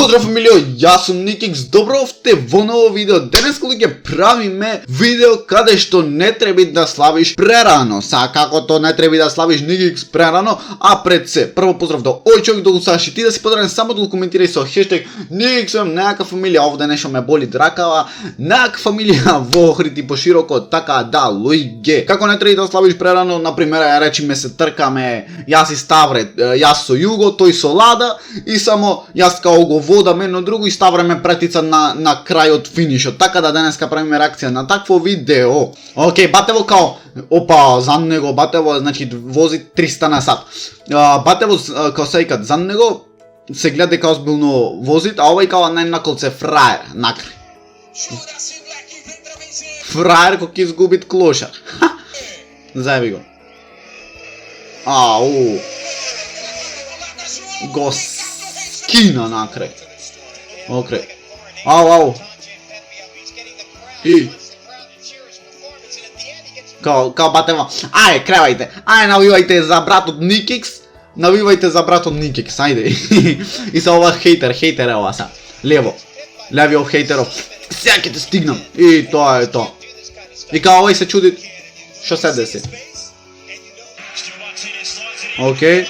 Поздрав фамилио, јас сум Никикс, добровте во ново видео. Денес луѓе правиме видео каде што не треба да славиш прерано. Како то не треба да славиш Никикс прерано, а пред се. Прво поздрав до ој човек да го слушаш и ти да си подреден само да го коментирај со хештег Никиксом, некака фамилија, овде нешто ме боли дракава, некака фамилија во Охрид и пошироко, така да луѓе. Како не треба да славиш прерано, на пример, речиме се тркаме, јас и Ставре, јас со Југо, тој со Лада и само јас као го водам едно друго и Ставре ме претица на крајот финишот. Така да денеска правиме реакција на такво видео. Океј, Батево као, опа, за него Батево, значи вози 300 на сат. Батево као сејкат за него се гледа дека озбилно возит, а овај као најнаколце фраер, накрај. Фраер кој ќе изгубит клошар. Заеби го. Ау. Го скина накрај. Окей. Ау. И. Као Батево. Ајде, кревајте. Ајде, навивајте за братот Никикс. Навивајте за братот Никикс, ајде. И са ова хейтер е ова са. Левиот хейтеров. Сега ќе те стигнам. И тоа е тоа. И као овој се чуди што се деси. Океј.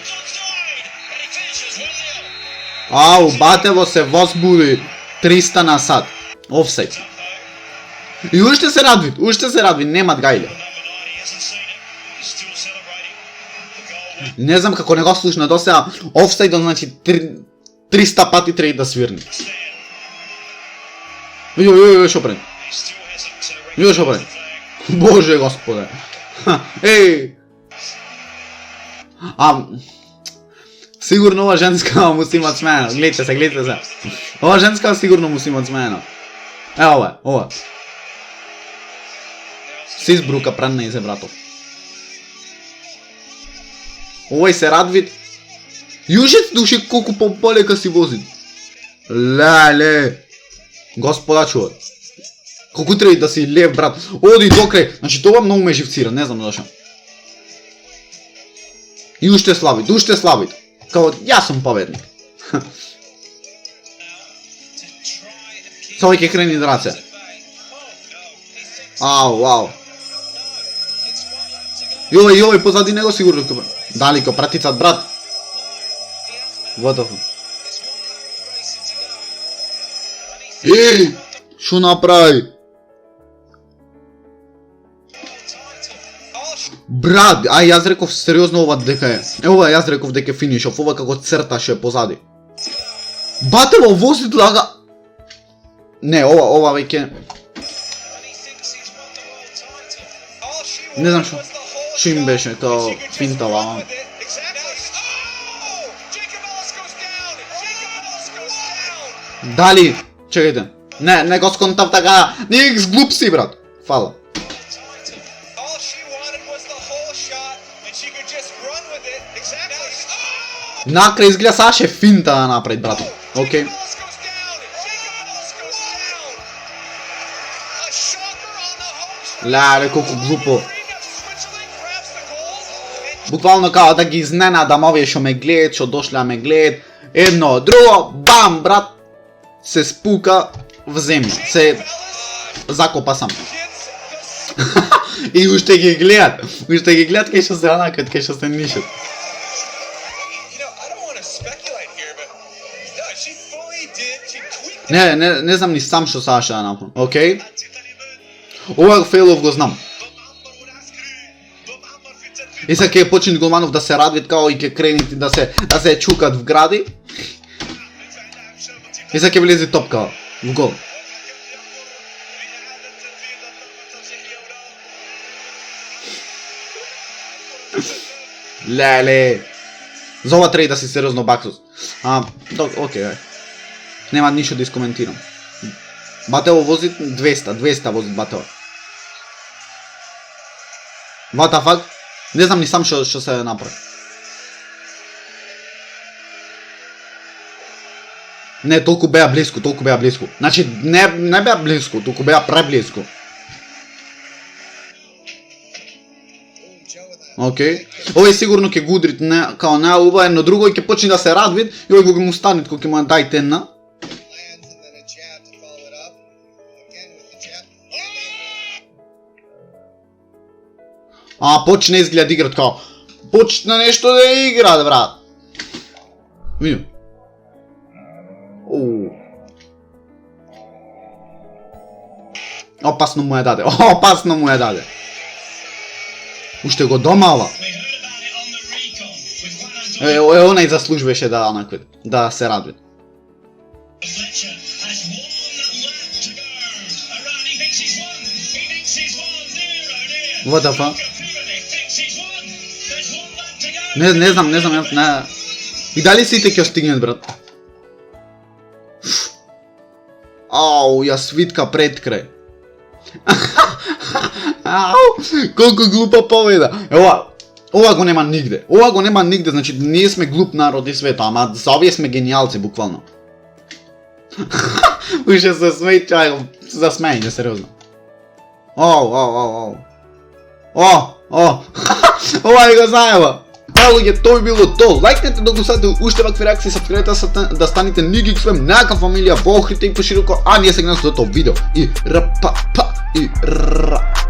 Ау, Батево се возбуди 300 на сат. Офсайд. И уште се радви, немат гајле. Не знам како не го слушна до сега, офсайдот значи 300 пати треба да свирни. Шо прави? Боже Господе. Еј. Сигурно ова женска му си имат смено. Гледате се. Ова женска сигурно му си имат смено. Ова. Си избрука пред нејзе, братов. Овој се радви. Јужец души колку полека си вози. Леле. Господа чува. Колку треба да си лев, брат. Оди докрај. Значи тоа многу ме живцира, не знам зашо. И уште слави. Као јас сум победник. Совој ќе крени драце. Ау. Јовај позади него сигурно ќе брат. Дали ко пратицат брат. Готово. Шо направи? Брат, јас реков сериозно ова дека е. Ова јас реков дека е финишов, ова како црташе позади. Батево вози длага. Не, ова веќе. Не знам шо им беше, као финтава. Дали, чекајте. Не го сконтав така. Никс глуп си, брат. Фала. Накрај изгледа саше финта да напред, брат. Океј. Леле, колку глупо. Буквално као да ги изненадам овие што ме гледат, што дошле да ме гледат. Едно, друго, бам, брат. Се спука в земја. Се закопа сам. И уште ги гледат кај што се анакат, кај што се нишат. Не знам ни сам што саше да направам. Океј. Ова фейлов го знам. И сега ќе почне голманов да се радвит као и ќе кренити да се чукат в гради. И сега ќе влезе топка в гол. Леле. За ова треба да си сериозно баксус. Океј. Нема ништо да искоментирам. Батево вози 200 вози Батево. What the fuck? Не знам ни сам што се направи. Не, толку беа близко. Значи, не беа близко, толку беа преблизко. Океј. Овој сигурно ќе го удрит као најубаво, но другој ќе почне да се радвит и овој го му станет кој ќе му дај тенна. почне изгледа играт као. Почна нешто да играт, брат. Видим. Опасно му ја даде, опасно му ја даде. Уште го домава. Онај заслужуваше да онакве, да се радве. What the fuck? Не знам, не. И дали сите ќе стигнат, брат? Ау, ја свитка пред крај. Колку глупа победа. Ова го нема нигде. Ова го нема нигде, значи ние сме глуп народ и света, ама за овие сме гениалци буквално. Уште се смеј, чај, за смејање, сериозно. Ова го знаева. Луѓе, тоа било то. Лајкнете да го садите уште вакви реакции, сапскрибете да станете NickXFam, најака фамилија, поохрите и пошироко, а ние се гледаме со тоа видео. И ра па па и ра.